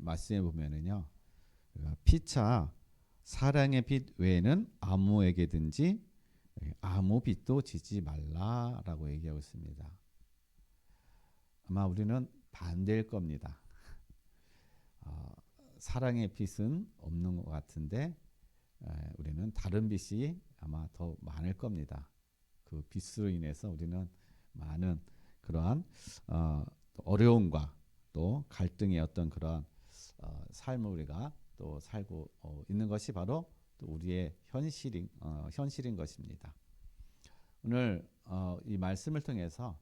말씀해 보면은요, 피차 사랑의 빛 외에는 아무에게든지 아무 빛도 지지 말라라고 얘기하고 있습니다. 아마 우리는 반대일 겁니다. 사랑의 빛은 없는 것 같은데 우리는 다른 빛이 아마 더 많을 겁니다. 그 빛으로 인해서 우리는 많은 그러한 어려움과 또 갈등의 어떤 그러한 삶을 우리가 또 살고 있는 것이 바로 또 우리의 현실인 것입니다. 오늘 이 말씀을 통해서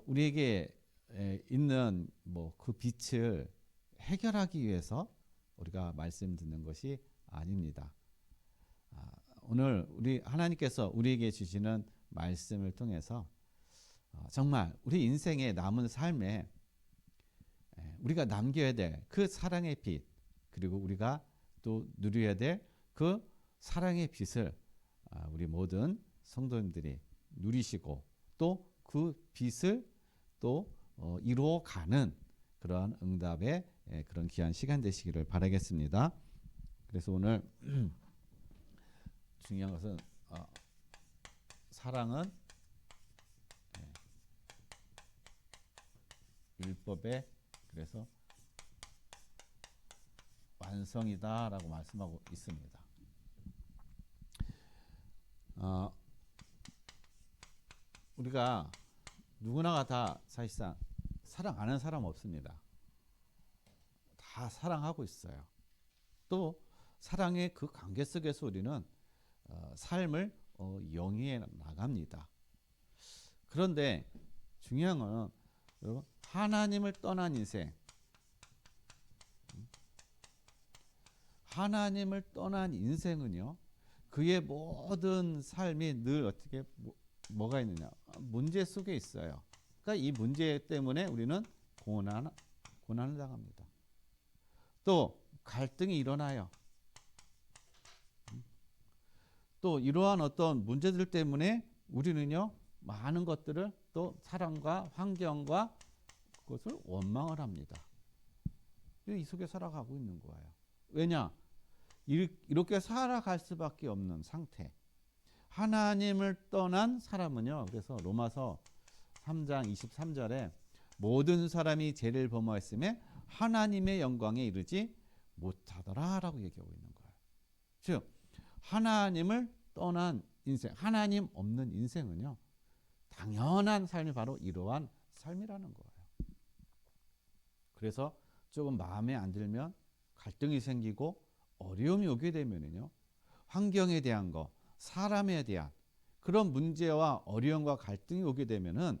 우리에게 있는 그 빛을 해결하기 위해서 우리가 말씀 듣는 것이 아닙니다. 오늘 우리 하나님께서 우리에게 주시는 말씀을 통해서 정말 우리 인생의 남은 삶에 우리가 남겨야 될 그 사랑의 빛, 그리고 우리가 또 누려야 될 그 사랑의 빛을 우리 모든 성도님들이 누리시고 또 그 빛을 또 이루어가는 그러한 응답의 그런 귀한 시간 되시기를 바라겠습니다. 그래서 오늘 중요한 것은 사랑은 율법의 그래서 완성이다라고 말씀하고 있습니다. 우리가 누구나가 다 사실상 사랑 안 하는 사람 없습니다. 다 사랑하고 있어요. 또 사랑의 그 관계 속에서 우리는 삶을 영위해 나갑니다. 그런데 중요한 건 여러분, 하나님을 떠난 인생, 하나님을 떠난 인생은요, 그의 모든 삶이 늘 어떻게 뭐가 있느냐, 문제 속에 있어요. 그러니까 이 문제 때문에 우리는 고난을 당합니다. 또 갈등이 일어나요. 또 이러한 어떤 문제들 때문에 우리는요, 많은 것들을 또 사랑과 환경과 그것을 원망을 합니다. 이 속에 살아가고 있는 거예요. 왜냐? 이렇게 살아갈 수밖에 없는 상태. 하나님을 떠난 사람은요, 그래서 로마서 3장 23절에 모든 사람이 죄를 범하였음에 하나님의 영광에 이르지 못하더라라고 얘기하고 있는 거예요. 즉 하나님을 떠난 인생, 하나님 없는 인생은요, 당연한 삶이 바로 이러한 삶이라는 거예요. 그래서 조금 마음에 안 들면 갈등이 생기고 어려움이 오게 되면은요, 환경에 대한 거, 사람에 대한 그런 문제와 어려움과 갈등이 오게 되면은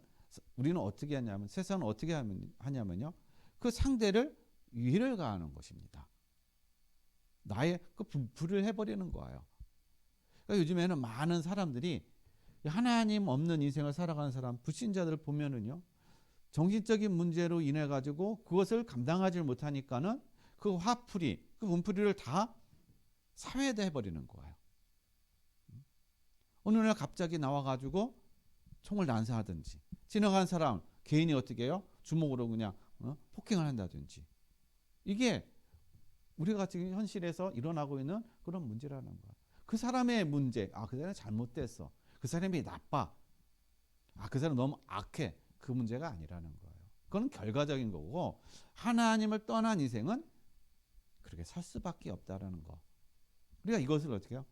우리는 어떻게 하냐면, 세상은 어떻게 하냐면요, 그 상대를 위를 가하는 것입니다. 나의 그 불을 해버리는 거예요. 그러니까 요즘에는 많은 사람들이 하나님 없는 인생을 살아가는 사람, 불신자들을 보면은요, 정신적인 문제로 인해 가지고 그것을 감당하지 못하니까는 그 화풀이, 그 분풀이를 다 사회에다 해버리는 거예요. 어느 날 갑자기 나와가지고 총을 난사하든지, 지나간 사람 개인이 어떻게 해요? 주먹으로 그냥 폭행을 한다든지. 이게 우리가 지금 현실에서 일어나고 있는 그런 문제라는 거야. 그 사람의 문제, 그 사람이 잘못됐어, 그 사람이 나빠, 그 사람 너무 악해, 그 문제가 아니라는 거예요. 그건 결과적인 거고, 하나님을 떠난 인생은 그렇게 살 수밖에 없다라는 거. 우리가 이것을 어떻게 해요?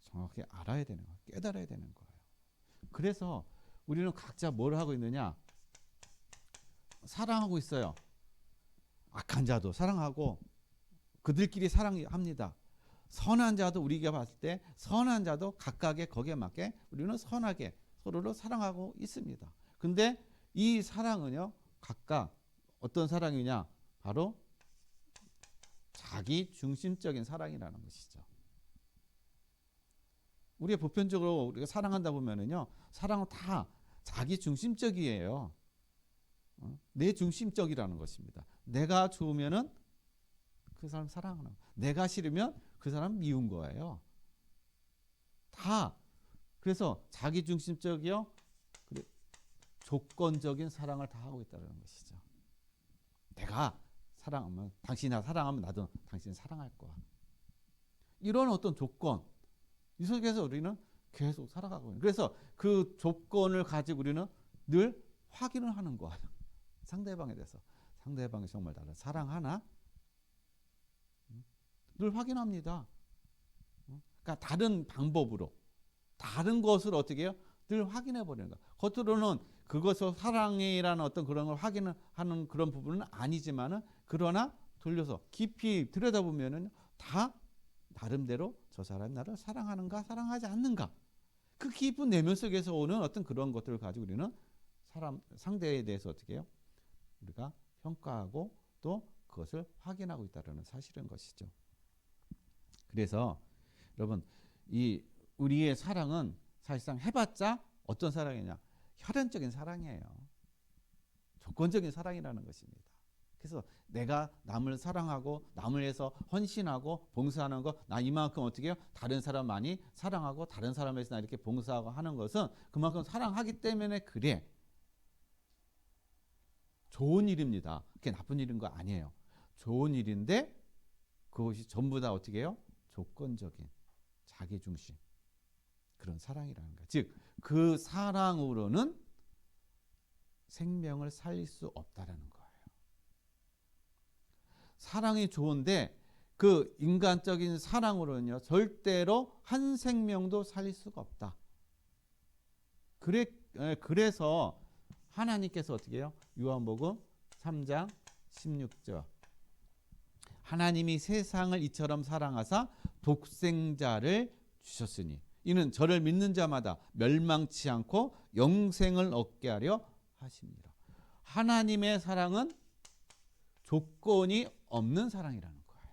정확히 알아야 되는 거예요. 깨달아야 되는 거예요. 그래서 우리는 각자 뭘 하고 있느냐? 사랑하고 있어요. 악한 자도 사랑하고 그들끼리 사랑합니다. 선한 자도 우리가 봤을 때 선한 자도 각각의 거기에 맞게 우리는 선하게 서로를 사랑하고 있습니다. 근데 이 사랑은요, 각각 어떤 사랑이냐? 바로 자기 중심적인 사랑이라는 것이죠. 우리가 보편적으로 우리가 사랑한다 보면은요, 사랑은 다 자기 중심적이에요. 내 중심적이라는 것입니다. 내가 좋으면은 그 사람 사랑하는, 내가 싫으면 그 사람 미운 거예요. 다. 그래서 자기 중심적이요, 조건적인 사랑을 다 하고 있다는 것이죠. 내가 사랑하면 당신이 나 사랑하면 나도 당신 사랑할 거야. 이런 어떤 조건 이 속에서 우리는 계속 살아가고 있는. 그래서 그 조건을 가지고 우리는 늘 확인을 하는 거야. 상대방에 대해서 상대방이 정말 나를 사랑하나? 늘 확인합니다. 그러니까 다른 방법으로 다른 것을 어떻게 해요? 늘 확인해 버리는 거야. 겉으로는 그것을 사랑이라는 어떤 그런 걸 확인하는 그런 부분은 아니지만은 그러나 돌려서 깊이 들여다보면은 다 나름대로 저 사람이 나를 사랑하는가 사랑하지 않는가 그 깊은 내면 속에서 오는 어떤 그런 것들을 가지고 우리는 상대에 대해서 어떻게 해요? 우리가 평가하고 또 그것을 확인하고 있다는 사실인 것이죠. 그래서 여러분 이 우리의 사랑은 사실상 해봤자 어떤 사랑이냐? 혈연적인 사랑이에요. 조건적인 사랑이라는 것입니다. 그래서 내가 남을 사랑하고 남을 위해서 헌신하고 봉사하는 거 나 이만큼 어떻게 해요? 다른 사람 많이 사랑하고 다른 사람에서 나 이렇게 봉사하고 하는 것은 그만큼 사랑하기 때문에 그래. 좋은 일입니다. 그게 나쁜 일인 거 아니에요. 좋은 일인데 그것이 전부 다 어떻게 해요? 조건적인 자기중심 그런 사랑이라는 거예요. 즉 그 사랑으로는 생명을 살릴 수 없다라는 거예요. 사랑이 좋은데 그 인간적인 사랑으로는요 절대로 한 생명도 살릴 수가 없다. 그래서 하나님께서 어떻게 해요? 요한복음 3장 16절 하나님이 세상을 이처럼 사랑하사 독생자를 주셨으니 이는 저를 믿는 자마다 멸망치 않고 영생을 얻게 하려 하십니다. 하나님의 사랑은 조건이 없는 사랑이라는 거예요.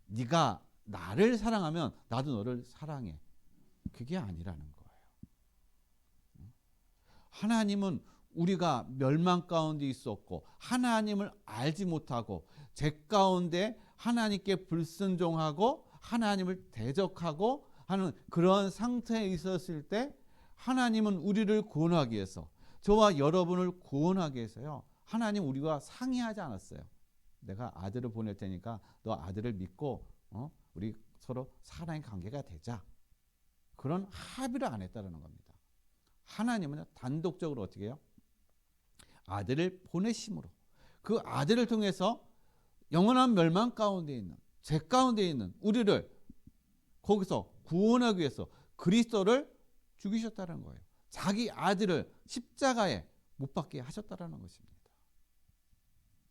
네가 나를 사랑하면 나도 너를 사랑해. 그게 아니라는 거예요. 하나님은 우리가 멸망 가운데 있었고 하나님을 알지 못하고 죄 가운데 하나님께 불순종하고 하나님을 대적하고 하는 그런 상태에 있었을 때 하나님은 우리를 구원하기 위해서 저와 여러분을 구원하기 위해서요. 하나님 우리와 상의하지 않았어요. 내가 아들을 보낼 테니까 너 아들을 믿고 우리 서로 사랑의 관계가 되자. 그런 합의를 안 했다는 겁니다. 하나님은 단독적으로 어떻게 해요? 아들을 보내심으로 그 아들을 통해서 영원한 멸망 가운데 있는 죄 가운데 있는 우리를 거기서 구원하기 위해서 그리스도를 죽이셨다는 거예요. 자기 아들을 십자가에 못 박게 하셨다는 것입니다.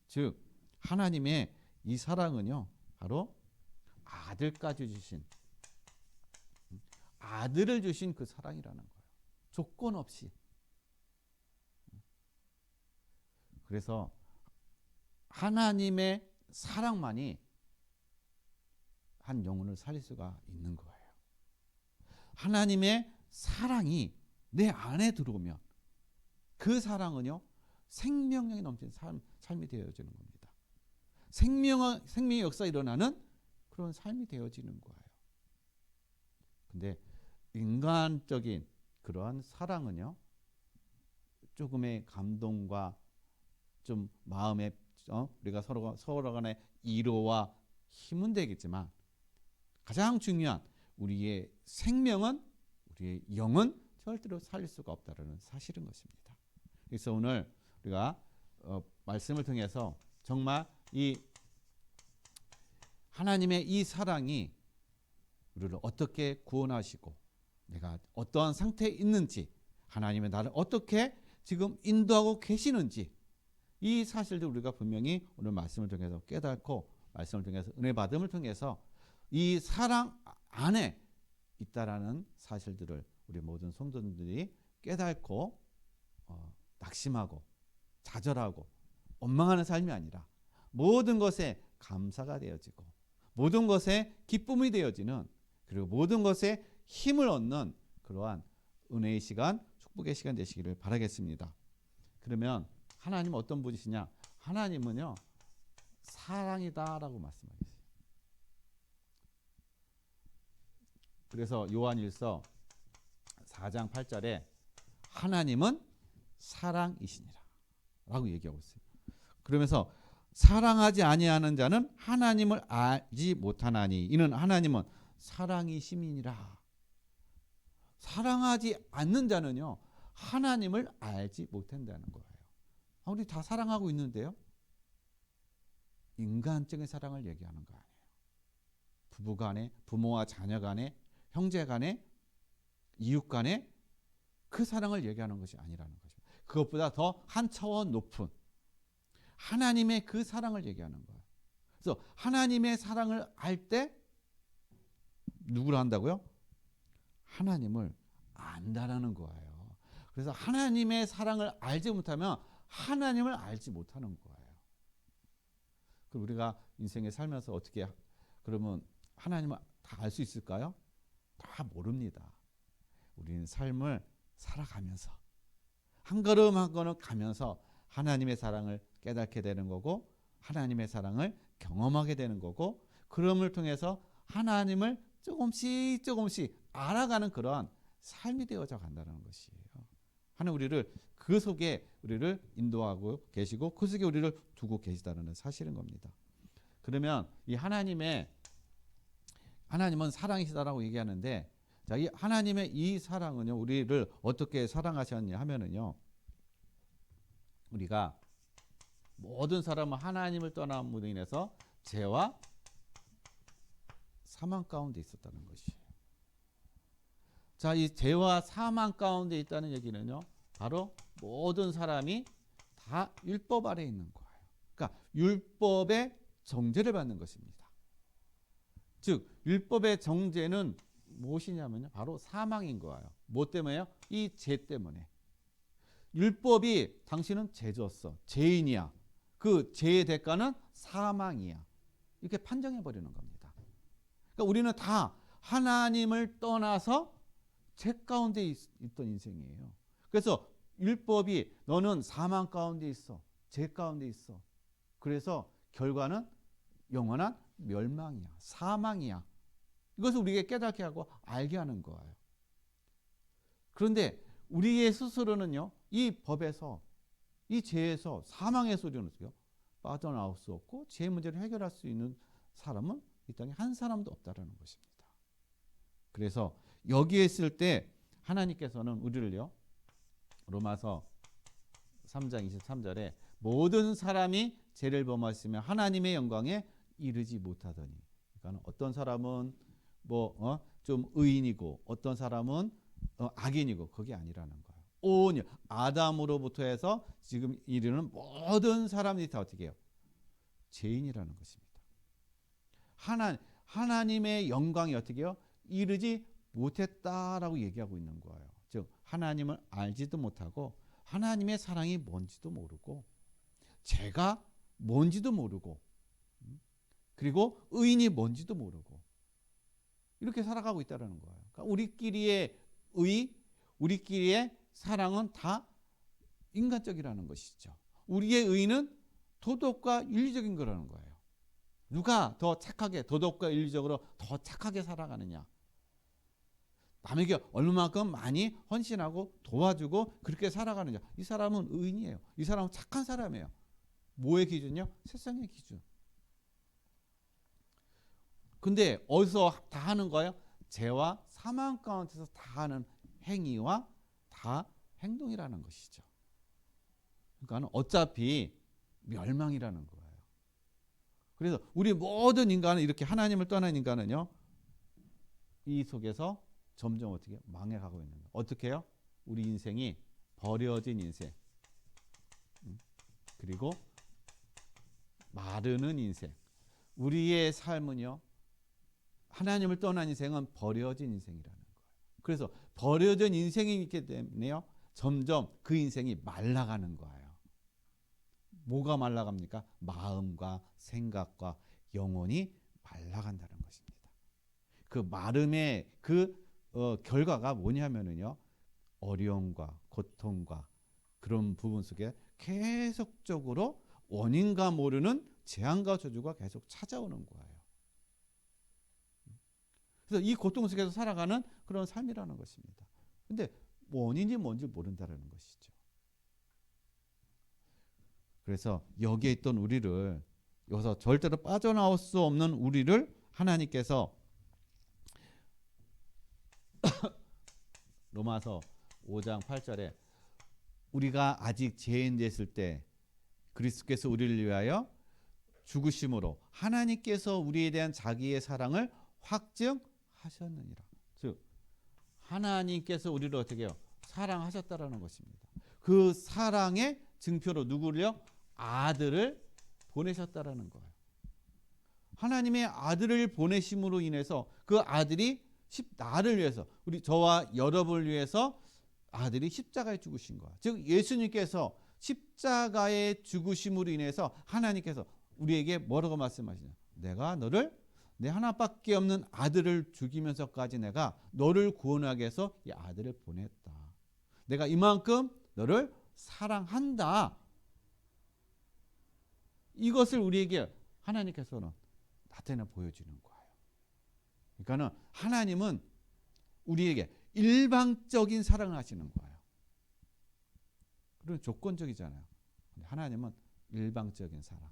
즉 하나님의 이 사랑은요 바로 아들까지 주신 아들을 주신 그 사랑이라는 거예요. 조건 없이. 그래서 하나님의 사랑만이 한 영혼을 살릴 수가 있는 거예요. 하나님의 사랑이 내 안에 들어오면 그 사랑은요 생명력이 넘치는 삶이 되어지는 겁니다. 생명의 역사가 일어나는 그런 삶이 되어지는 거예요. 근데 인간적인 그러한 사랑은요 조금의 감동과 좀 마음의 우리가 서로 간의 위로와 힘은 되겠지만 가장 중요한 우리의 생명은 우리의 영은 절대로 살릴 수가 없다는 사실인 것입니다. 그래서 오늘 우리가 말씀을 통해서 정말 이 하나님의 이 사랑이 우리를 어떻게 구원하시고 내가 어떠한 상태에 있는지 하나님의 나를 어떻게 지금 인도하고 계시는지 이 사실들 우리가 분명히 오늘 말씀을 통해서 깨닫고 말씀을 통해서 은혜 받음을 통해서 이 사랑 안에 있다라는 사실들을 우리 모든 성도들이 깨닫고 낙심하고 좌절하고 원망하는 삶이 아니라 모든 것에 감사가 되어지고 모든 것에 기쁨이 되어지는 그리고 모든 것에 힘을 얻는 그러한 은혜의 시간, 축복의 시간 되시기를 바라겠습니다. 그러면 하나님은 어떤 분이시냐? 하나님은요 사랑이다라고 말씀하셨어요. 그래서 요한일서 4장 8절에 하나님은 사랑이시니라 라고 얘기하고 있어요. 그러면서 사랑하지 아니하는 자는 하나님을 알지 못하나니 이는 하나님은 사랑이심이니라. 사랑하지 않는 자는요 하나님을 알지 못한다는 거예요. 우리 다 사랑하고 있는데요. 인간적인 사랑을 얘기하는 거 아니에요. 부부 간에, 부모와 자녀 간에, 형제 간에, 이웃 간에 그 사랑을 얘기하는 것이 아니라는 것입니다. 그것보다 더 한 차원 높은 하나님의 그 사랑을 얘기하는 거예요. 그래서 하나님의 사랑을 알 때 누구를 한다고요? 하나님을 안다라는 거예요. 그래서 하나님의 사랑을 알지 못하면 하나님을 알지 못하는 거예요. 그럼 우리가 인생에 살면서 어떻게 그러면 하나님을 다 알 수 있을까요? 다 모릅니다. 우리는 삶을 살아가면서 한 걸음 한 걸음 가면서 하나님의 사랑을 깨닫게 되는 거고 하나님의 사랑을 경험하게 되는 거고 그럼을 통해서 하나님을 조금씩 알아가는 그러한 삶이 되어져 간다는 것이에요. 하나님 우리를 그 속에 우리를 인도하고 계시고 그 속에 우리를 두고 계시다는 사실인 겁니다. 그러면 이 하나님은 사랑이시다라고 얘기하는데 자, 이 하나님의 이 사랑은요 우리를 어떻게 사랑하셨냐 하면은요 우리가 모든 사람은 하나님을 떠남으로 인해서 죄와 사망 가운데 있었다는 것이에요. 자, 이 죄와 사망 가운데 있다는 얘기는요 바로 모든 사람이 다 율법 아래에 있는 거예요. 그러니까 율법의 정죄를 받는 것입니다. 즉 율법의 정죄는 무엇이냐면요 바로 사망인 거예요. 뭐 때문에요? 이 죄 때문에. 율법이 당신은 죄졌어. 죄인이야. 그 죄의 대가는 사망이야. 이렇게 판정해 버리는 겁니다. 그러니까 우리는 다 하나님을 떠나서 죄 가운데 있던 인생이에요. 그래서 율법이 너는 사망 가운데 있어. 죄 가운데 있어. 그래서 결과는 영원한 멸망이야. 사망이야. 이것을 우리에게 깨닫게 하고 알게 하는 거예요. 그런데 우리의 스스로는요. 이 법에서 이 죄에서 사망에서 우리는 빠져나올 수 없고 죄 문제를 해결할 수 있는 사람은 이 땅에 한 사람도 없다라는 것입니다. 그래서 여기에 있을 때 하나님께서는 우리를요. 로마서 3장 23절에 모든 사람이 죄를 범하였으며 하나님의 영광에 이르지 못하더니 그러니까 어떤 사람은 좀 의인이고 어떤 사람은 악인이고 그게 아니라는 거예요. 온 아담으로부터 해서 지금 이르는 모든 사람들이 다 어떻게 해요? 죄인이라는 것입니다. 하나님의 영광이 어떻게 해요? 이르지 못했다라고 얘기하고 있는 거예요. 즉 하나님을 알지도 못하고 하나님의 사랑이 뭔지도 모르고 죄가 뭔지도 모르고 그리고 의인이 뭔지도 모르고 이렇게 살아가고 있다는 거예요. 그러니까 우리끼리의 우리끼리의 사랑은 다 인간적이라는 것이죠. 우리의 의는 도덕과 윤리적인 거라는 거예요. 누가 더 착하게 도덕과 윤리적으로 더 착하게 살아가느냐. 남에게 얼마만큼 많이 헌신하고 도와주고 그렇게 살아가느냐. 이 사람은 의인이에요. 이 사람은 착한 사람이에요. 뭐의 기준이요? 세상의 기준. 근데 어디서 다 하는 거예요? 죄와 사망 가운데서 다 하는 행위와 다 행동이라는 것이죠. 그러니까 어차피 멸망이라는 거예요. 그래서 우리 모든 인간은 이렇게 하나님을 떠난 인간은요. 이 속에서 점점 어떻게 망해가고 있는 거예요. 어떻게 해요? 우리 인생이 버려진 인생 그리고 마르는 인생. 우리의 삶은요. 하나님을 떠난 인생은 버려진 인생이라는 거예요. 그래서 버려진 인생이 있기 때문에요. 점점 그 인생이 말라가는 거예요. 뭐가 말라갑니까? 마음과 생각과 영혼이 말라간다는 것입니다. 그 마름의 결과가 뭐냐면은요. 어려움과 고통과 그런 부분 속에 계속적으로 원인과 모르는 재앙과 저주가 계속 찾아오는 거예요. 그래서 이 고통 속에서 살아가는 그런 삶이라는 것입니다. 근데 원인이 뭔지 모른다는 것이죠. 그래서 여기에 있던 우리를 여기서 절대로 빠져나올 수 없는 우리를 하나님께서 로마서 5장 8절에 우리가 아직 죄인 됐을 때 그리스도께서 우리를 위하여 죽으심으로 하나님께서 우리에 대한 자기의 사랑을 확증하셨느니라. 즉 하나님께서 우리를 어떻게 해요? 사랑하셨다라는 것입니다. 그 사랑의 증표로 누구를요? 아들을 보내셨다라는 거예요. 하나님의 아들을 보내심으로 인해서 그 아들이 나를 위해서, 우리 저와 여러분을 위해서 아들이 십자가에 죽으신 거야. 즉 예수님께서 십자가에 죽으심으로 인해서 하나님께서 우리에게 뭐라고 말씀하시냐? 내가 너를 내 하나밖에 없는 아들을 죽이면서까지 내가 너를 구원하기 위해서 이 아들을 보냈다. 내가 이만큼 너를 사랑한다. 이것을 우리에게 하나님께서는 나타내 보여주는 거예요. 그러니까는 하나님은 우리에게 일방적인 사랑을 하시는 거예요. 그런 조건적이잖아요. 근데 하나님은 일방적인 사랑.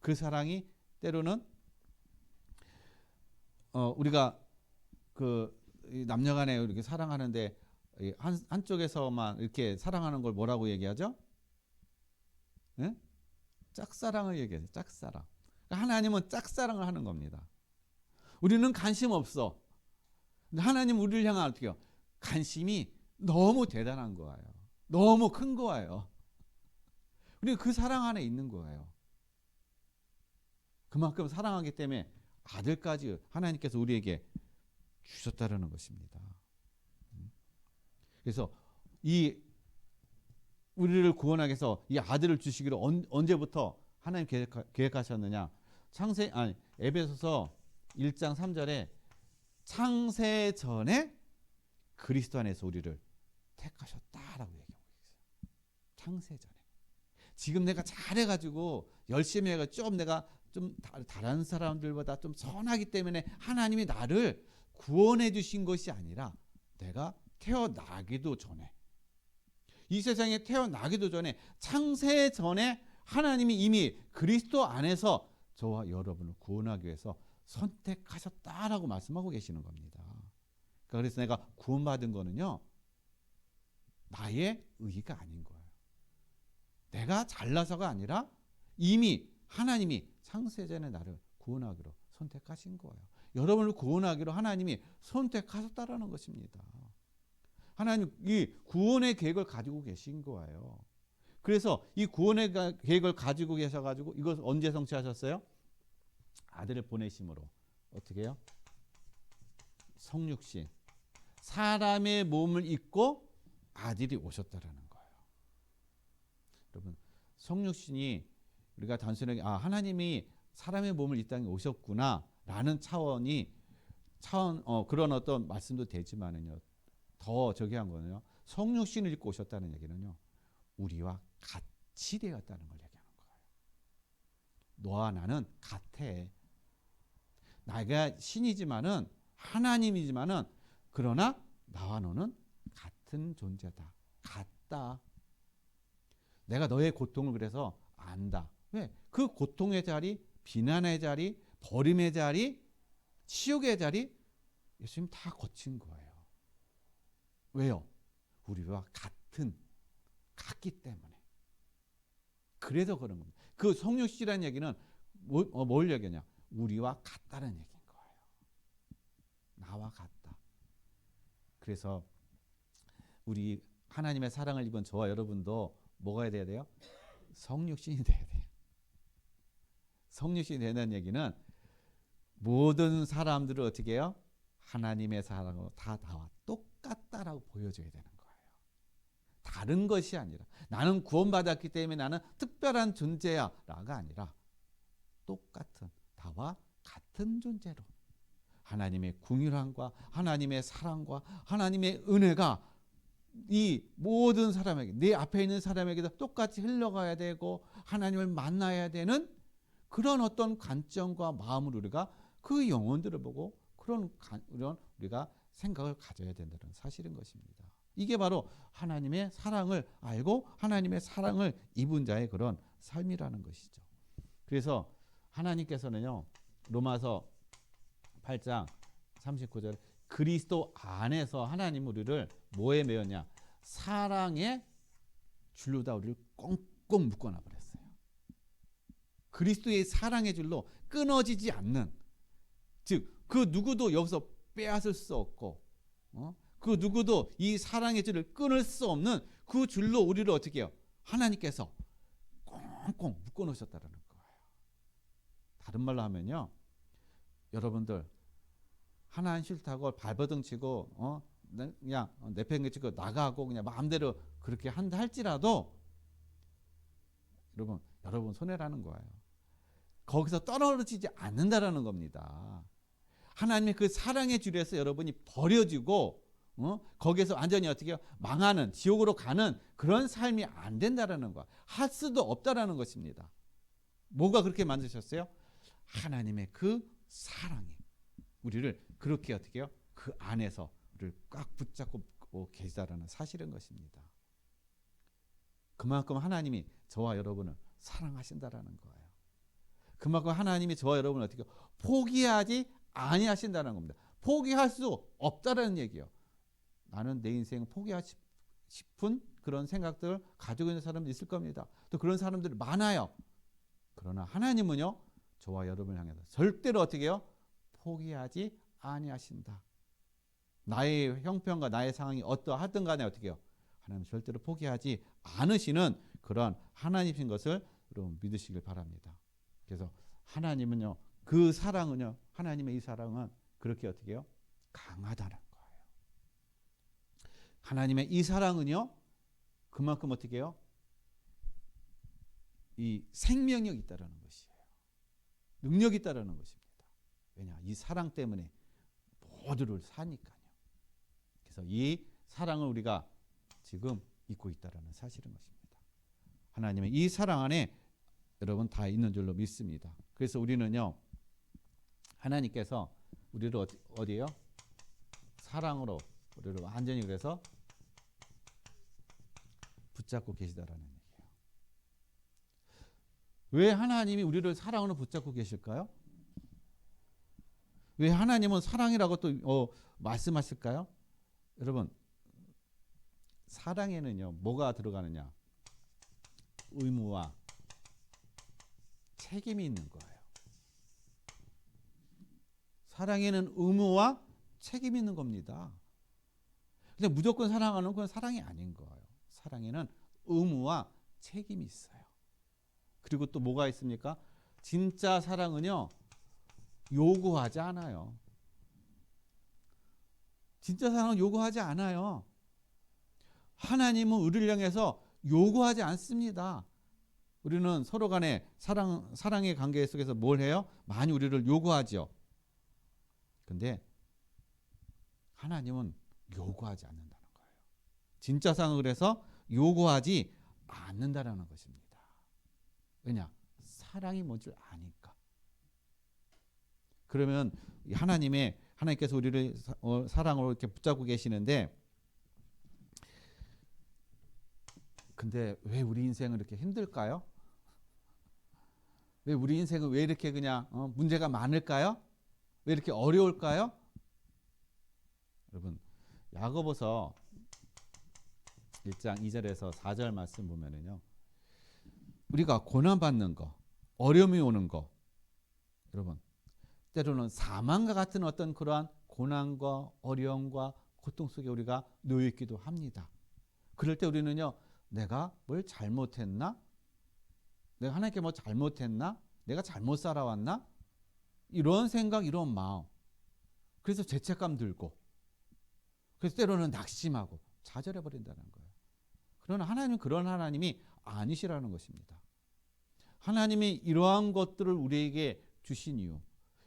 그 사랑이 때로는 우리가 그 남녀간에 이렇게 사랑하는데 한쪽에서만 이렇게 사랑하는 걸 뭐라고 얘기하죠? 네? 짝사랑을 얘기하죠. 짝사랑. 하나님은 짝사랑을 하는 겁니다. 우리는 관심 없어. 근데 하나님 우리를 향한 어떻게 해요? 관심이 너무 대단한 거예요. 너무 큰 거예요. 우리가 그 사랑 안에 있는 거예요. 그만큼 사랑하기 때문에 아들까지 하나님께서 우리에게 주셨다라는 것입니다. 그래서 이 우리를 구원하기 위해서 이 아들을 주시기로 언제부터 하나님 계획하셨느냐? 에베소서 1장 3절에 창세 전에 그리스도 안에서 우리를 택하셨다라고 얘기하고 있어요. 창세 전에. 지금 내가 잘해가지고 열심히 해가 내가 좀 다른 사람들보다 좀 선하기 때문에 하나님이 나를 구원해 주신 것이 아니라 내가 태어나기도 전에, 이 세상에 태어나기도 전에 창세 전에 하나님이 이미 그리스도 안에서 저와 여러분을 구원하기 위해서 선택하셨다라고 말씀하고 계시는 겁니다. 그래서 내가 구원받은 거는요, 나의 의의가 아닌 거예요. 내가 잘나서가 아니라 이미 하나님이 창세전에 나를 구원하기로 선택하신 거예요. 여러분을 구원하기로 하나님이 선택하셨다라는 것입니다. 하나님 이 구원의 계획을 가지고 계신 거예요. 그래서 이 구원의 계획을 가지고 계셔가지고 이걸 언제 성취하셨어요? 아들을 보내심으로. 어떻게 해요? 성육신. 사람의 몸을 입고 아들이 오셨다라는 거예요. 여러분, 성육신이 우리가 단순하게 하나님이 사람의 몸을 이 땅에 오셨구나라는 그런 어떤 말씀도 되지만은요. 더 저기한 거는요. 성육신을 입고 오셨다는 얘기는요. 우리와 같이 되었다는 걸 얘기하는 거예요. 너와 나는 같아. 나가 신이지만은 하나님이지만은 그러나 나와 너는 같은 존재다. 같다. 내가 너의 고통을 그래서 안다. 왜? 그 고통의 자리, 비난의 자리, 버림의 자리, 치욕의 자리 예수님 다 거친 거예요. 왜요? 우리와 같기 때문에. 그래서 그런 겁니다. 그 성육신이라는 얘기는 뭘 얘기하냐? 우리와 같다는 얘기인 거예요. 나와 같다. 그래서 우리 하나님의 사랑을 입은 저와 여러분도 뭐가 돼야 돼요? 성육신이 돼야 돼요. 성육신이 되는 얘기는 모든 사람들을 어떻게 해요? 하나님의 사랑으로 다 나와 똑같다라고 보여줘야 되는 거예요. 다른 것이 아니라 나는 구원받았기 때문에 나는 특별한 존재야 라가 아니라 똑같은 나와 같은 존재로 하나님의 긍휼함과 하나님의 사랑과 하나님의 은혜가 이 모든 사람에게, 내 앞에 있는 사람에게도 똑같이 흘러가야 되고 하나님을 만나야 되는 그런 어떤 관점과 마음으로 우리가 그 영혼들을 보고 그런 우리가 생각을 가져야 된다는 사실인 것입니다. 이게 바로 하나님의 사랑을 알고 하나님의 사랑을 입은 자의 그런 삶이라는 것이죠. 그래서 하나님께서는요, 로마서 8장 39절, 그리스도 안에서 하나님 우리를 뭐에 매었냐? 사랑의 줄로다 우리를 꽁꽁 묶어놔 버렸어요. 그리스도의 사랑의 줄로 끊어지지 않는, 즉 그 누구도 여기서 빼앗을 수 없고, 그 누구도 이 사랑의 줄을 끊을 수 없는 그 줄로 우리를 어떻게 해요? 하나님께서 꽁꽁 묶어 놓으셨다는 거예요. 다른 말로 하면요, 여러분들 하나님 싫다고 발버둥 치고 그냥 내팽개 치고 나가고 그냥 마음대로 그렇게 한다 할지라도 여러분 손해라는 거예요. 거기서 떨어지지 않는다라는 겁니다. 하나님의 그 사랑의 줄에서 여러분이 버려지고 거기에서 완전히 어떻게 해요? 망하는, 지옥으로 가는 그런 삶이 안 된다라는 거, 할 수도 없다라는 것입니다. 뭐가 그렇게 만드셨어요? 하나님의 그 사랑이 우리를 그렇게 어떻게 해요? 그 안에서 우리를 꽉 붙잡고 계시다라는 사실인 것입니다. 그만큼 하나님이 저와 여러분을 사랑하신다라는 거예요. 그만큼 하나님이 저와 여러분을 어떻게 포기하지 아니하신다는 겁니다. 포기할 수 없다라는 얘기예요. 나는 내 인생 포기하고 싶은 그런 생각들을 가지고 있는 사람도 있을 겁니다. 또 그런 사람들이 많아요. 그러나 하나님은요, 저와 여러분을 향해서 절대로 어떻게 해요? 포기하지 아니하신다. 나의 형편과 나의 상황이 어떠하든 간에 어떻게 해요? 하나님 절대로 포기하지 않으시는 그런 하나님이신 것을 여러분 믿으시길 바랍니다. 그래서 하나님은요, 그 사랑은요, 하나님의 이 사랑은 그렇게 어떻게 해요? 강하다는 거예요. 하나님의 이 사랑은요, 그만큼 어떻게 해요? 이 생명력이 있다라는 것이에요. 능력이 있다라는 것입니다. 왜냐? 이 사랑 때문에 모두를 사니까요. 그래서 이 사랑을 우리가 지금 잊고 있다라는 사실인 것입니다. 하나님의 이 사랑 안에 여러분 다 있는 줄로 믿습니다. 그래서 우리는요, 하나님께서 우리를 어디에요? 사랑으로 우리를 완전히 그래서 붙잡고 계시다라는 얘기예요. 왜 하나님이 우리를 사랑으로 붙잡고 계실까요? 왜 하나님은 사랑이라고 또 말씀하실까요? 여러분, 사랑에는요, 뭐가 들어가느냐? 의무와 책임이 있는 거예요. 사랑에는 의무와 책임이 있는 겁니다. 근데 무조건 사랑하는 건 사랑이 아닌 거예요. 사랑에는 의무와 책임이 있어요. 그리고 또 뭐가 있습니까? 진짜 사랑은요, 요구하지 않아요. 진짜 사랑은 요구하지 않아요. 하나님은 우리를 향해서 요구하지 않습니다. 우리는 서로 간에 사랑의 관계 속에서 뭘 해요? 많이 우리를 요구하죠. 근데 하나님은 요구하지 않는다는 거예요. 진짜 사랑은 그래서 요구하지 않는다는 것입니다. 왜냐? 사랑이 뭔지 아니까. 그러면 하나님께서 우리를 사랑으로 이렇게 붙잡고 계시는데, 근데 왜 우리 인생은 이렇게 힘들까요? 왜 우리 인생은 왜 이렇게 그냥 문제가 많을까요? 왜 이렇게 어려울까요? 여러분, 야고보서 1장 2절에서 4절 말씀 보면은요, 우리가 고난받는 거, 어려움이 오는 거, 여러분, 때로는 사망과 같은 어떤 그러한 고난과 어려움과 고통 속에 우리가 놓여 있기도 합니다. 그럴 때 우리는요, 내가 뭘 잘못했나? 내가 하나님께 뭐 잘못했나? 내가 잘못 살아왔나? 이런 생각, 이런 마음. 그래서 죄책감 들고, 그래서 때로는 낙심하고 좌절해버린다는 거예요. 그러나 하나님은 그런 하나님이 아니시라는 것입니다. 하나님이 이러한 것들을 우리에게 주신 이유,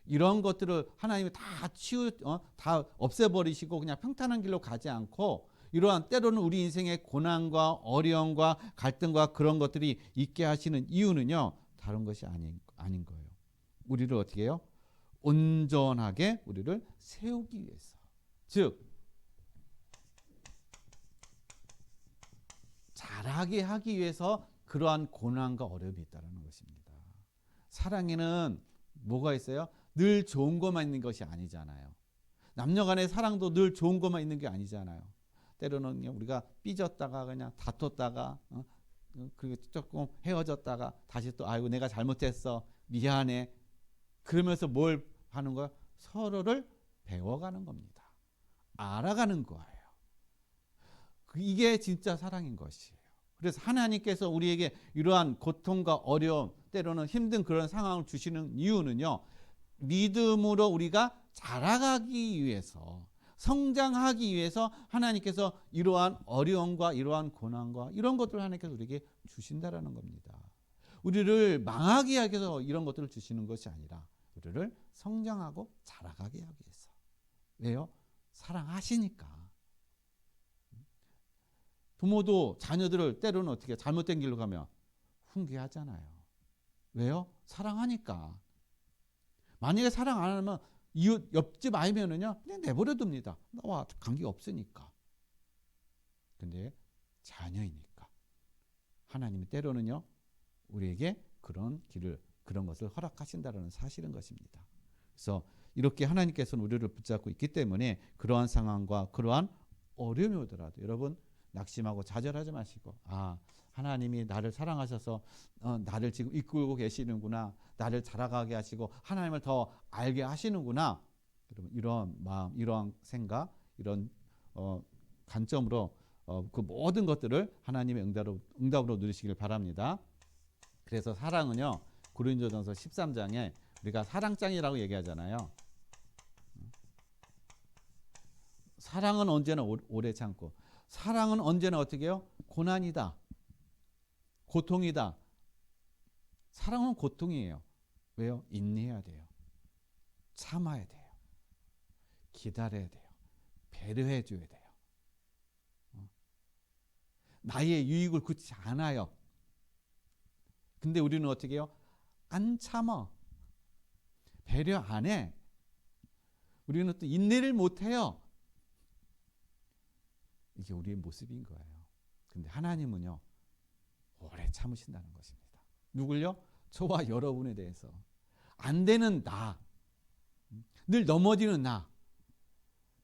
이런 것들을 하나님이 다 없애버리시고 그냥 평탄한 길로 가지 않고, 이러한 때로는 우리 인생의 고난과 어려움과 갈등과 그런 것들이 있게 하시는 이유는요, 다른 것이 아닌 거예요. 우리를 어떻게 해요? 온전하게 우리를 세우기 위해서. 즉, 자라게 하기 위해서 그러한 고난과 어려움이 있다는 것입니다. 사랑에는 뭐가 있어요? 늘 좋은 것만 있는 것이 아니잖아요. 남녀 간의 사랑도 늘 좋은 것만 있는 게 아니잖아요. 때로는 우리가 삐졌다가 그냥 다퉜다가 그리고 조금 헤어졌다가 다시 또 아이고 내가 잘못했어 미안해 그러면서 뭘 하는 거야? 서로를 배워가는 겁니다. 알아가는 거예요. 이게 진짜 사랑인 것이에요. 그래서 하나님께서 우리에게 이러한 고통과 어려움 때로는 힘든 그런 상황을 주시는 이유는요. 믿음으로 우리가 자라가기 위해서 성장하기 위해서 하나님께서 이러한 어려움과 이러한 고난과 이런 것들을 하나님께서 우리에게 주신다라는 겁니다. 우리를 망하게 하기 위해서 이런 것들을 주시는 것이 아니라 우리를 성장하고 자라가게 하기 위해서. 왜요? 사랑하시니까. 부모도 자녀들을 때로는 어떻게 잘못된 길로 가면 훈계하잖아요. 왜요? 사랑하니까. 만약에 사랑 안 하면 이웃 옆집 아이면은요 그냥 내버려 둡니다. 나와 관계가 없으니까. 근데 자녀이니까 하나님이 때로는요 우리에게 그런 길을 그런 것을 허락하신다는 사실인 것입니다. 그래서 이렇게 하나님께서는 우리를 붙잡고 있기 때문에 그러한 상황과 그러한 어려움이 오더라도 여러분 낙심하고 좌절하지 마시고 하나님이 나를 사랑하셔서 나를 지금 이끌고 계시는구나. 나를 자라가게 하시고 하나님을 더 알게 하시는구나. 여러분 이런 마음, 이러한 생각, 이런 관점으로 그 모든 것들을 하나님의 응답으로 누리시길 바랍니다. 그래서 사랑은요. 고린도전서 13장에 우리가 사랑장이라고 얘기하잖아요. 사랑은 언제나 오래 참고 사랑은 언제나 어떻게 해요? 고난이다. 고통이다. 사랑은 고통이에요. 왜요? 인내해야 돼요. 참아야 돼요. 기다려야 돼요. 배려해 줘야 돼요. 나의 유익을 굳지 않아요. 근데 우리는 어떻게 해요? 안 참아. 배려 안 해. 우리는 또 인내를 못 해요. 이게 우리의 모습인 거예요. 근데 하나님은요. 오래 참으신다는 것입니다. 누굴요? 저와 여러분에 대해서. 안 되는 나. 늘 넘어지는 나.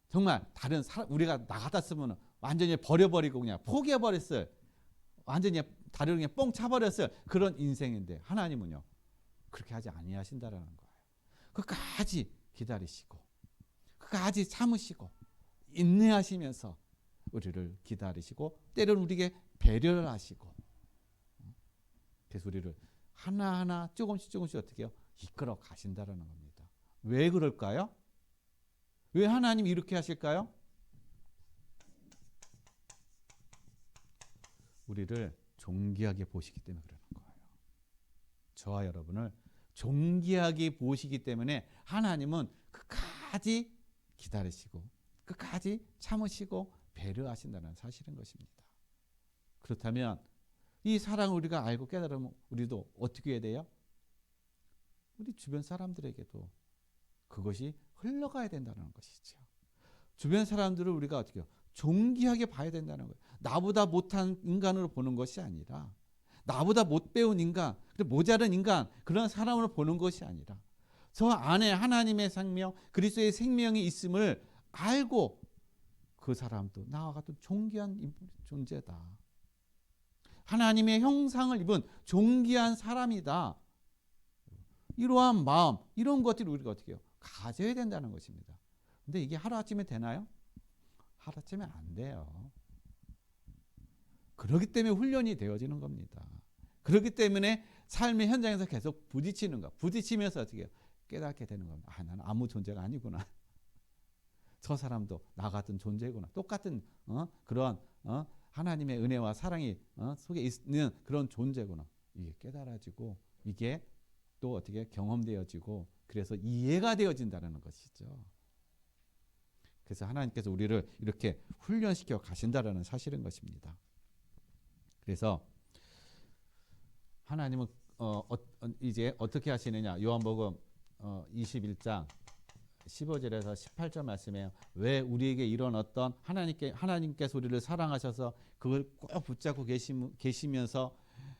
정말 다른 사람 우리가 나 같았으면 완전히 버려버리고 그냥 포기해버렸어요. 완전히 다리를 그냥 뻥 차버렸어요. 그런 인생인데 하나님은요. 그렇게 하지 아니하신다라는 거예요. 끝까지 기다리시고 끝까지 참으시고 인내하시면서 우리를 기다리시고 때로는 우리에게 배려를 하시고 그래서 우리를 하나하나 조금씩 어떻게 해요? 이끌어 가신다라는 겁니다. 왜 그럴까요? 왜 하나님이 이렇게 하실까요? 우리를 존귀하게 보시기 때문에 그러는 거예요. 저와 여러분을 존귀하게 보시기 때문에 하나님은 끝까지 기다리시고 끝까지 참으시고 배려하신다는 사실인 것입니다. 그렇다면 이 사랑을 우리가 알고 깨달으면 우리도 어떻게 해야 돼요? 우리 주변 사람들에게도 그것이 흘러가야 된다는 것이죠. 주변 사람들을 우리가 어떻게 해요? 존귀하게 봐야 된다는 거예요. 나보다 못한 인간으로 보는 것이 아니라 나보다 못 배운 인간, 모자른 인간 그런 사람으로 보는 것이 아니라 저 안에 하나님의 생명, 그리스도의 생명이 있음을 알고 그 사람도 나와 같은 존귀한 존재다. 하나님의 형상을 입은 존귀한 사람이다. 이러한 마음, 이런 것들을 우리가 어떻게 해요? 가져야 된다는 것입니다. 근데 이게 하루아침에 되나요? 하루아침에 안 돼요. 그렇기 때문에 훈련이 되어지는 겁니다. 그렇기 때문에 삶의 현장에서 계속 부딪히는 거, 부딪히면서 어떻게 해요? 깨닫게 되는 겁니다. 나는 아무 존재가 아니구나. 저 사람도 나 같은 존재구나. 똑같은 그런 하나님의 은혜와 사랑이 속에 있는 그런 존재구나. 이게 깨달아지고 이게 또 어떻게 경험되어지고 그래서 이해가 되어진다는 것이죠. 그래서 하나님께서 우리를 이렇게 훈련시켜 가신다라는 사실인 것입니다. 그래서 하나님은 이제 어떻게 하시느냐? 요한복음 21장 15절에서 18절 말씀에 왜 우리에게 이런 어떤 하나님께서 우리를 사랑하셔서 그걸 꼭 붙잡고 계시면서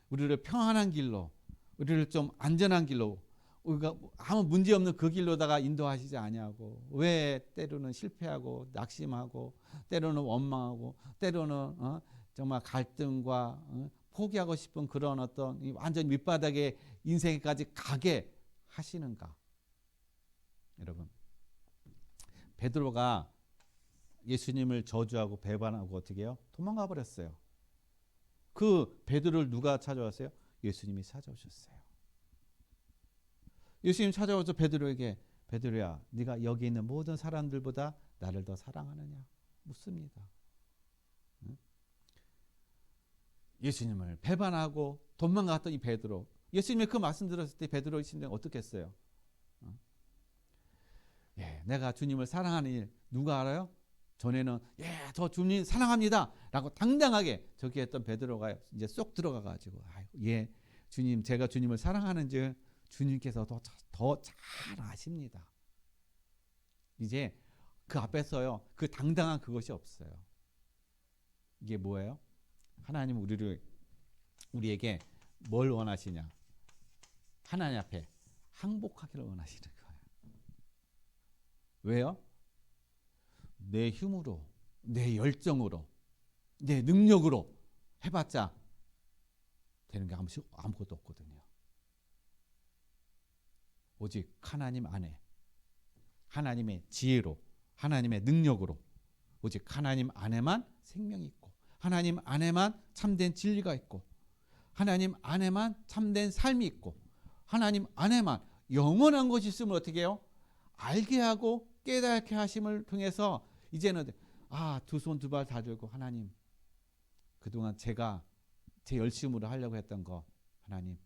우리를 평안한 길로 우리를 좀 안전한 길로, 우리가 아무 문제 없는 그 길로다가 인도하시지 아니하고, 왜 때로는 실패하고 낙심하고 때로는 원망하고 때로는 정말 갈등과 포기하고 싶은 그런 어떤 완전 밑바닥에 인생까지 가게 하시는가? 여러분, 베드로가 예수님을 저주하고 배반하고 어떻게 해요? 도망가 버렸어요. 그 베드로를 누가 찾아왔어요? 예수님이 찾아오셨어요. 예수님 찾아와서 베드로에게, 베드로야, 네가 여기 있는 모든 사람들보다 나를 더 사랑하느냐 묻습니다. 예수님을 배반하고 도망갔던 이 베드로, 예수님이 그 말씀 들었을 때 베드로의 심정이 어떻겠어요? 예, 내가 주님을 사랑하는 일 누가 알아요? 전에는 저 주님 사랑합니다 라고 당당하게 저기 했던 베드로가 이제 쏙 들어가 가지고, 예, 주님, 제가 주님을 사랑하는 줄 주님께서 더 잘 아십니다. 이제 그 앞에서요, 그 당당한 그것이 없어요. 이게 뭐예요? 하나님 우리에게 뭘 원하시냐? 하나님 앞에 항복하기를 원하시는 거예요. 왜요? 내 힘으로, 내 열정으로, 내 능력으로 해봤자 되는 게 아무것도 없거든요. 오직 하나님 안에, 하나님의 지혜로, 하나님의 능력으로, 오직 하나님 안에만 생명이 있고, 하나님 안에만 참된 진리가 있고, 하나님 안에만 참된 삶이 있고, 하나님 안에만 영원한 것이 있으면 어떻게 해요? 알게 하고 깨닫게 하심을 통해서 이제는 두 손 두 발 다 들고, 하나님, 그동안 제가 제 열심으로 하려고 했던 거 하나님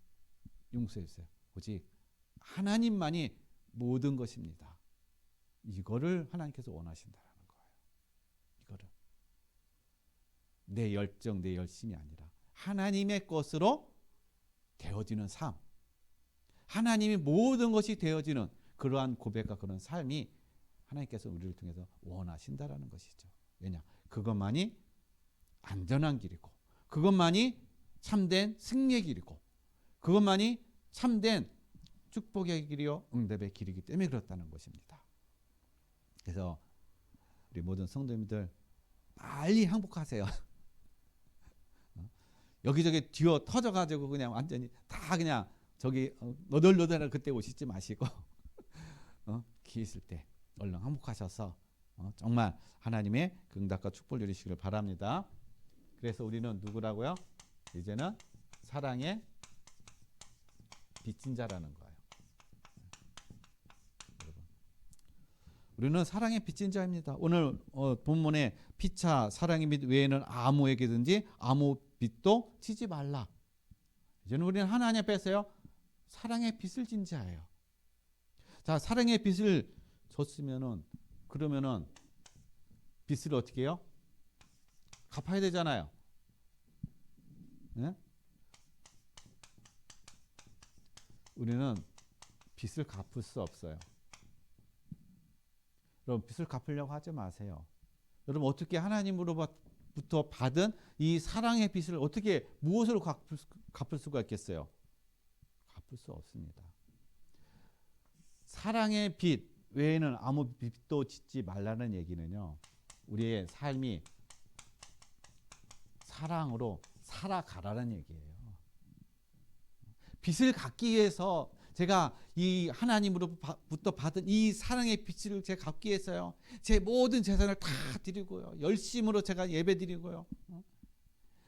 용서해 주세요. 오직 하나님만이 모든 것입니다. 이거를 하나님께서 원하신다는 거예요. 이거를 내 열정, 내 열심이 아니라 하나님의 것으로 되어지는 삶, 하나님이 모든 것이 되어지는 그러한 고백과 그런 삶이 하나님께서 우리를 통해서 원하신다라는 것이죠. 왜냐? 그것만이 안전한 길이고, 그것만이 참된 승리의 길이고, 그것만이 참된 축복의 길이요 응답의 길이기 때문에 그렇다는 것입니다. 그래서 우리 모든 성도님들 빨리 항복하세요. 여기저기 뒤어 터져가지고 그냥 완전히 다 그냥 저기 너덜너덜한 그때 오시지 마시고 기 있을 때 얼른 항복하셔서 정말 하나님의 응답과 축복을 누리시기를 바랍니다. 그래서 우리는 누구라고요? 이제는 사랑의 빚진 자라는 거예요. 우리는 사랑의 빚진 자입니다. 오늘 본문에 피차 사랑의 빚 외에는 아무에게든지 아무 빚도 지지 말라. 이제는 우리는 하나님 앞에서요 사랑의 빚을 진 자예요. 자, 사랑의 빚을 졌으면은, 그러면은 빚을 어떻게 해요? 갚아야 되잖아요. 네? 우리는 빚을 갚을 수 없어요. 여러분, 빚을 갚으려고 하지 마세요. 여러분, 어떻게 하나님으로부터 받은 이 사랑의 빚을 어떻게 무엇으로 갚을 수가 있겠어요? 갚을 수 없습니다. 사랑의 빚 외에는 아무 빚도 짓지 말라는 얘기는요, 우리의 삶이 사랑으로 살아가라는 얘기예요. 빚을 갚기 위해서 제가 이 하나님으로부터 받은 이 사랑의 빚을 제가 갚기 위해서요, 제 모든 재산을 다 드리고요, 열심으로 제가 예배 드리고요,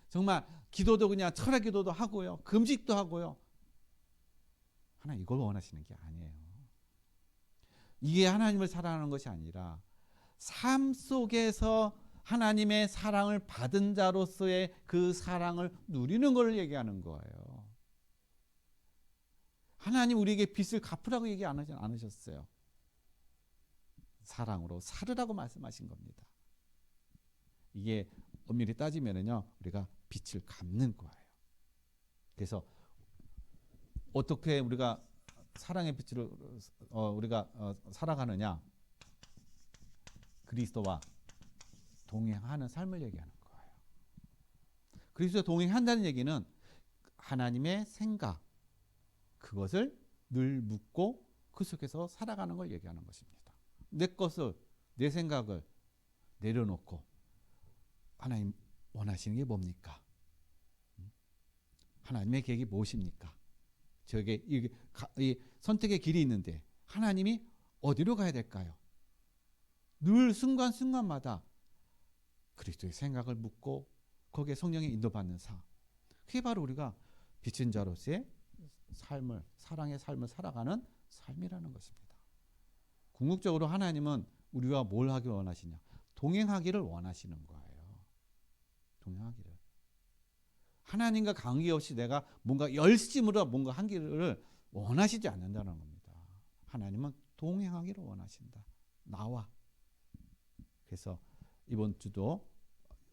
정말 기도도 그냥 철야 기도도 하고요, 금식도 하고요. 하나님 이걸 원하시는 게 아니에요. 이게 하나님을 사랑하는 것이 아니라 삶 속에서 하나님의 사랑을 받은 자로서의 그 사랑을 누리는 걸 얘기하는 거예요. 하나님 우리에게 빚을 갚으라고 얘기 안 하셨어요. 사랑으로 살으라고 말씀하신 겁니다. 이게 엄밀히 따지면은요, 우리가 빚을 갚는 거예요. 그래서 어떻게 우리가 사랑의 빚으로 우리가 살아가느냐? 그리스도와 동행하는 삶을 얘기하는 거예요. 그리스도와 동행한다는 얘기는 하나님의 생각, 그것을 늘 묻고 그 속에서 살아가는 걸 얘기하는 것입니다. 내 것을, 내 생각을 내려놓고 하나님 원하시는 게 뭡니까? 하나님의 계획이 무엇입니까? 저에게 이 선택의 길이 있는데 하나님이 어디로 가야 될까요? 늘 순간순간마다 그리스도의 생각을 묻고 거기에 성령의 인도받는 삶. 그게 바로 우리가 빛인 자로서의 삶을, 사랑의 삶을 살아가는 삶이라는 것입니다. 궁극적으로 하나님은 우리와 뭘 하기를 원하시냐? 동행하기를 원하시는 거예요. 동행하기를. 하나님과 관계없이 내가 뭔가 열심으로 뭔가 하기를 원하시지 않는다는 겁니다. 하나님은 동행하기를 원하신다. 나와. 그래서 이번 주도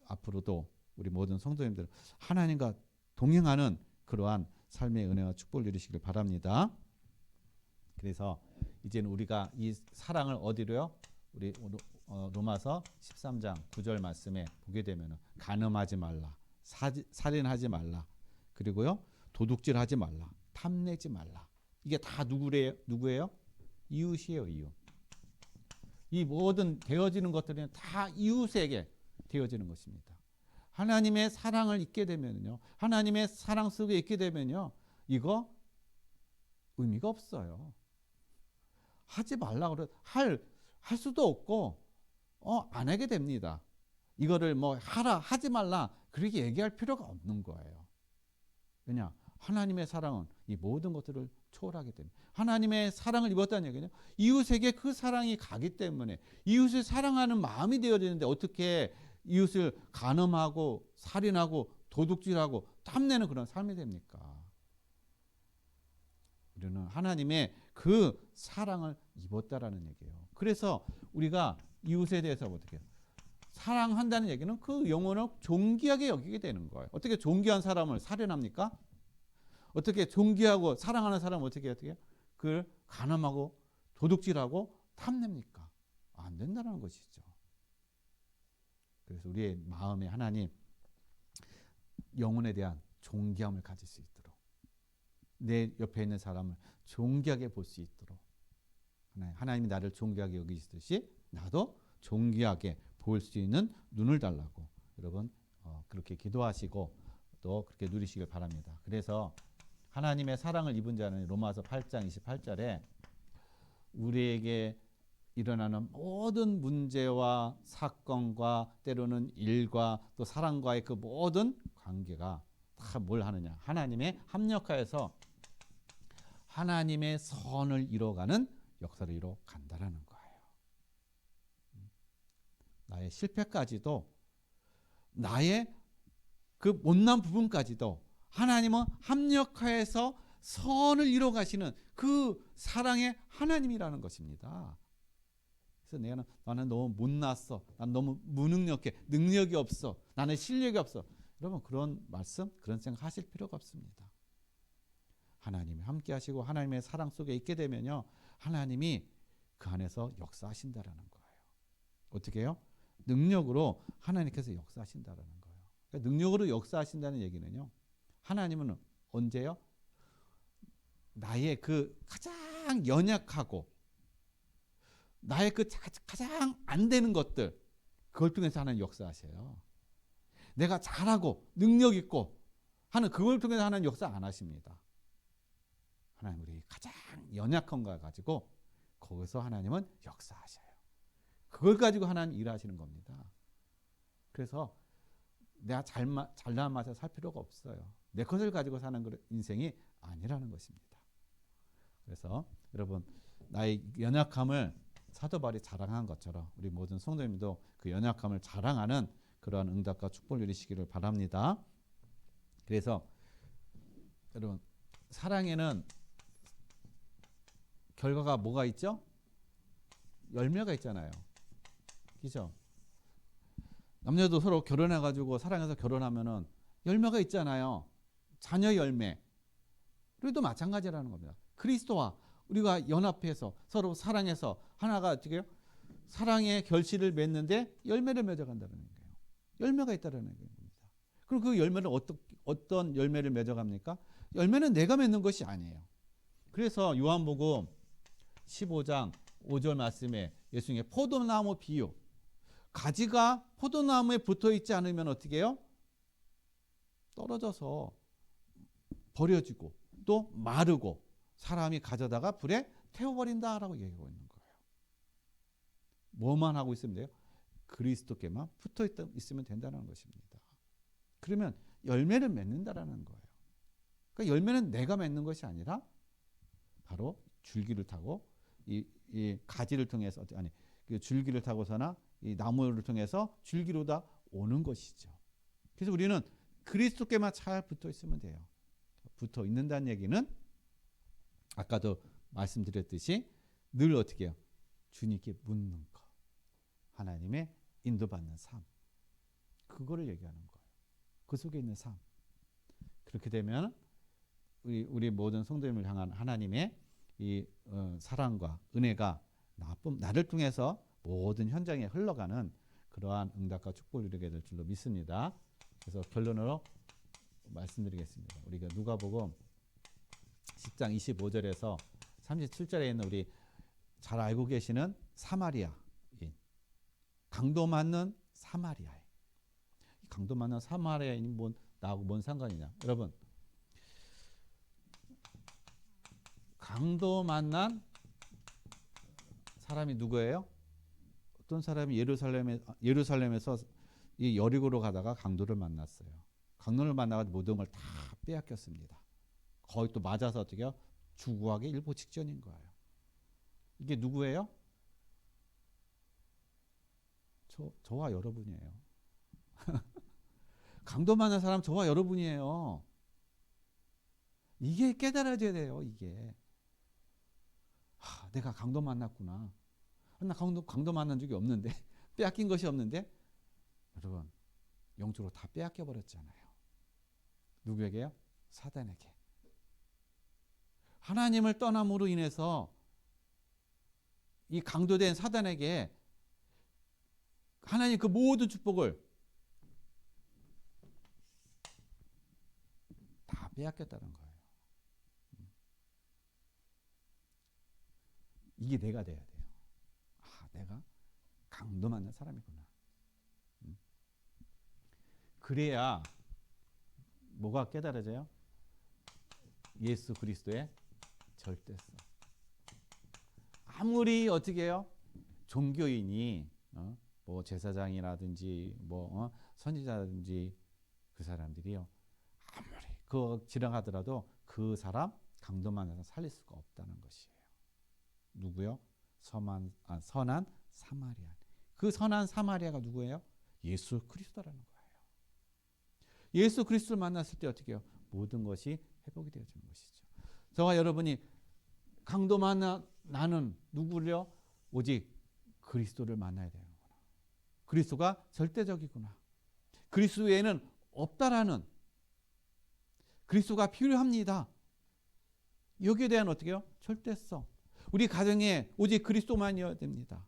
앞으로도 우리 모든 성도님들 하나님과 동행하는 그러한 삶의 은혜와 축복을 누리시길 바랍니다. 그래서 이제는 우리가 이 사랑을 어디로요? 우리 로마서 13장 9절 말씀에 보게 되면 간음하지 말라, 살인하지 말라, 그리고요 도둑질하지 말라, 탐내지 말라. 이게 다 누구예요? 이웃이에요. 이웃. 이 모든 되어지는 것들은 다 이웃에게 되어지는 것입니다. 하나님의 사랑을 잊게 되면요, 하나님의 사랑 속에 있게 되면요, 이거 의미가 없어요. 하지 말라 그래 할 수도 없고 안 하게 됩니다. 이거를 뭐 하지 말라 그렇게 얘기할 필요가 없는 거예요. 왜냐? 하나님의 사랑은 이 모든 것들을 초월하기 때문에. 하나님의 사랑을 입었다는 얘기는 이웃에게 그 사랑이 가기 때문에 이웃을 사랑하는 마음이 되어지는데 어떻게 이웃을 간음하고 살인하고 도둑질하고 탐내는 그런 삶이 됩니까? 우리는 하나님의 그 사랑을 입었다라는 얘기예요. 그래서 우리가 이웃에 대해서 어떻게 해요? 사랑한다는 얘기는 그 영혼을 존귀하게 여기게 되는 거예요. 어떻게 존귀한 사람을 살인합니까? 어떻게 존귀하고 사랑하는 사람을 어떻게 해요? 그걸 간음하고 도둑질하고 탐냅니까? 안 된다는 것이죠. 그래서 우리의 마음에 하나님 영혼에 대한 존귀함을 가질 수 있도록, 내 옆에 있는 사람을 존귀하게 볼 수 있도록, 하나님이 나를 존귀하게 여기시듯이 나도 존귀하게 볼 수 있는 눈을 달라고 여러분 그렇게 기도하시고 또 그렇게 누리시길 바랍니다. 그래서 하나님의 사랑을 입은 자는 로마서 8장 28절에 우리에게 일어나는 모든 문제와 사건과 때로는 일과 또 사랑과의 그 모든 관계가 다 뭘 하느냐? 하나님의 합력하여서 하나님의 선을 이뤄가는 역사를 이뤄간다라는 거예요. 나의 실패까지도 나의 그 못난 부분까지도 하나님은 합력하여서 선을 이뤄가시는 그 사랑의 하나님이라는 것입니다. 그래서 나는 너무 못났어, 난 너무 무능력해, 능력이 없어, 나는 실력이 없어. 여러분 그런 말씀, 그런 생각 하실 필요가 없습니다. 하나님이 함께 하시고 하나님의 사랑 속에 있게 되면요, 하나님이 그 안에서 역사하신다라는 거예요. 어떻게 해요? 능력으로 하나님께서 역사하신다라는 거예요. 그러니까 능력으로 역사하신다는 얘기는요, 하나님은 언제요? 나의 그 가장 연약하고 나의 그 가장 안 되는 것들, 그걸 통해서 하나님 역사하셔요. 내가 잘하고 능력 있고 하는 그걸 통해서 하나님 역사 안 하십니다. 하나님 우리 가장 연약한 거 가지고 거기서 하나님은 역사하셔요. 그걸 가지고 하나님 일하시는 겁니다. 그래서 내가 잘난 맛에 살 필요가 없어요. 내 것을 가지고 사는 인생이 아니라는 것입니다. 그래서 여러분 나의 연약함을 사도 바울이 자랑한 것처럼 우리 모든 성도님도 그 연약함을 자랑하는 그러한 응답과 축복을 누리시기를 바랍니다. 그래서 여러분 사랑에는 결과가 뭐가 있죠? 열매가 있잖아요. 그죠? 남녀도 서로 결혼해가지고 사랑해서 결혼하면은 열매가 있잖아요. 자녀 열매. 우리도 마찬가지라는 겁니다. 그리스도와 우리가 연합해서 서로 사랑해서 하나가 어떻게 해요? 사랑의 결실을 맺는데 열매를 맺어간다는 거예요. 열매가 있다는 겁니다. 그럼 그 열매를 어떤 열매를 맺어갑니까? 열매는 내가 맺는 것이 아니에요. 그래서 요한복음 15장 5절 말씀에 예수님의 포도나무 비유, 가지가 포도나무에 붙어 있지 않으면 어떻게 해요? 떨어져서 버려지고 또 마르고 사람이 가져다가 불에 태워버린다라고 얘기하고 있는 거예요. 뭐만 하고 있으면 돼요? 그리스도께만 붙어 있으면 된다는 것입니다. 그러면 열매를 맺는다라는 거예요. 그러니까 열매는 내가 맺는 것이 아니라 바로 줄기를 타고 이 가지를 통해서, 아니 그 줄기를 타고서나 이 나무를 통해서 줄기로 다 오는 것이죠. 그래서 우리는 그리스도께만 잘 붙어 있으면 돼요. 붙어 있는다는 얘기는 아까도 말씀드렸듯이 늘 어떻게 해요? 주님께 묻는 것, 하나님의 인도받는 삶, 그거를 얘기하는 거예요. 그 속에 있는 삶. 그렇게 되면 우리 모든 성도님을 향한 하나님의 이 사랑과 은혜가 나를 통해서 모든 현장에 흘러가는 그러한 응답과 축복을 누리게 될 줄로 믿습니다. 그래서 결론으로 말씀드리겠습니다. 우리가 누가복음 10장 25절에서 37절에 있는 우리 잘 알고 계시는 사마리아인, 강도 맞는 사마리아인. 강도 맞는 사마리아인이 나하고 뭔 상관이냐? 여러분, 강도 만난 사람이 누구예요? 어떤 사람이 예루살렘에서 이 여리고로 가다가 강도를 만났어요. 강도를 만나가지고 모든 걸 다 빼앗겼습니다. 거의 또 맞아서 어떻게 해요? 죽어가기 일보 직전인 거예요. 이게 누구예요? 저와 여러분이에요. 강도 만난 사람 저와 여러분이에요. 이게 깨달아져야 돼요. 이게. 내가 강도 만났구나. 나 강도 만난 적이 없는데, 빼앗긴 것이 없는데, 여러분 영적으로 다 빼앗겨 버렸잖아요. 누구에게요? 사단에게. 하나님을 떠남으로 인해서 이 강도된 사단에게 하나님 그 모든 축복을 다 빼앗겼다는 거예요. 이게 내가 돼야 돼요. 내가 강도 만난 사람이구나. 그래야 뭐가 깨달아져요? 예수 그리스도의 절대성. 아무리 어떻게 해요? 종교인이 뭐 제사장이라든지 뭐 선지자라든지 그 사람들이요, 아무리 그거 지령하더라도 그 사람 강도 만나서 살릴 수가 없다는 것이에요. 누구요? 선한 사마리아. 그 선한 사마리아가 누구예요? 예수 그리스도라는 거예요. 예수 그리스도를 만났을 때 어떻게 해요? 모든 것이 회복이 되어지는 것이죠. 저와 여러분이 강도 나는 누구를요? 오직 그리스도를 만나야 되는구나. 그리스도가 절대적이구나. 그리스도 외에는 없다라는, 그리스도가 필요합니다. 여기에 대한 어떻게 해요? 절대성. 우리 가정에 오직 그리스도만이어야 됩니다.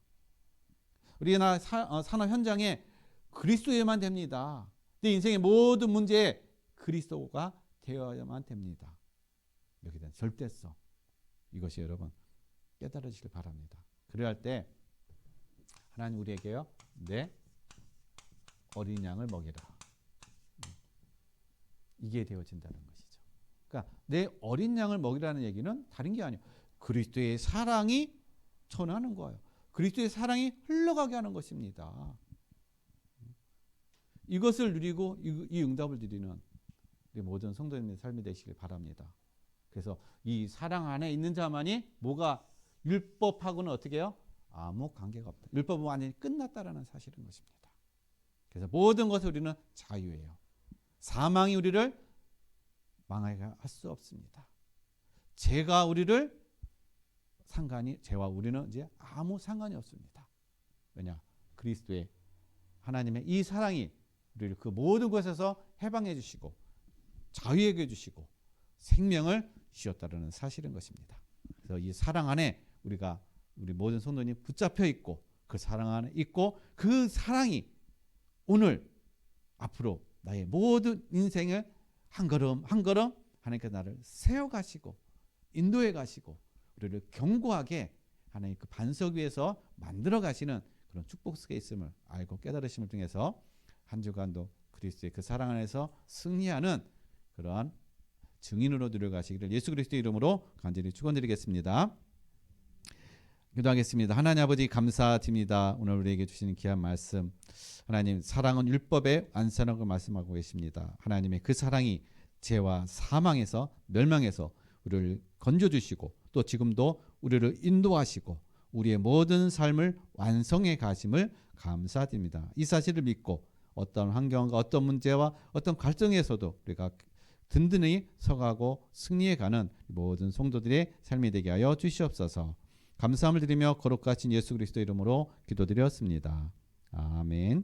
우리나라 산업 현장에 그리스도에만 됩니다. 내 인생의 모든 문제에 그리스도가 되어야만 됩니다. 여기에 대한 절대성. 이것이 여러분 깨달으시길 바랍니다. 그래야 할 때 하나님 우리에게요, 내 어린 양을 먹이라. 이게 되어진다는 것이죠. 그러니까 내 어린 양을 먹이라는 얘기는 다른 게 아니에요. 그리스도의 사랑이 전하는 거예요. 그리스도의 사랑이 흘러가게 하는 것입니다. 이것을 누리고 이 응답을 누리는 우리 모든 성도님의 삶이 되시길 바랍니다. 그래서 이 사랑 안에 있는 자만이 뭐가 율법하고는 어떻게 해요? 아무 관계가 없다. 율법은 완전히 끝났다라는 사실인 것입니다. 그래서 모든 것을 우리는 자유예요. 사망이 우리를 망하게 할 수 없습니다. 죄가 우리를 죄와 우리는 이제 아무 상관이 없습니다. 왜냐? 그리스도의 하나님의 이 사랑이 우리를 그 모든 것에서 해방해 주시고 자유하게 해 주시고 생명을 주셨다는 사실인 것입니다. 그래서 이 사랑 안에 우리 모든 성도님 붙잡혀 있고 그 사랑 안에 있고 그 사랑이 오늘 앞으로 나의 모든 인생을 한 걸음 한 걸음 하나님께서 나를 세워가시고 인도해 가시고 우리를 견고하게 하나님 그 반석 위에서 만들어 가시는 그런 축복 속에 있음을 알고 깨달으심을 통해서 한 주간도 그리스도의 그 사랑 안에서 승리하는 그러한 증인으로 들어가시기를 예수 그리스도의 이름으로 간절히 축원드리겠습니다. 기도하겠습니다. 하나님 아버지 감사드립니다. 오늘 우리에게 주시는 귀한 말씀, 하나님 사랑은 율법의 완성이라고 말씀하고 계십니다. 하나님의 그 사랑이 죄와 사망에서 멸망에서 우리를 건져주시고 또 지금도 우리를 인도하시고 우리의 모든 삶을 완성해 가심을 감사드립니다. 이 사실을 믿고 어떤 환경과 어떤 문제와 어떤 갈등에서도 우리가 든든히 서가고 승리해가는 모든 성도들의 삶이 되게 하여 주시옵소서. 감사함을 드리며 거룩하신 예수 그리스도 이름으로 기도드렸습니다. 아멘.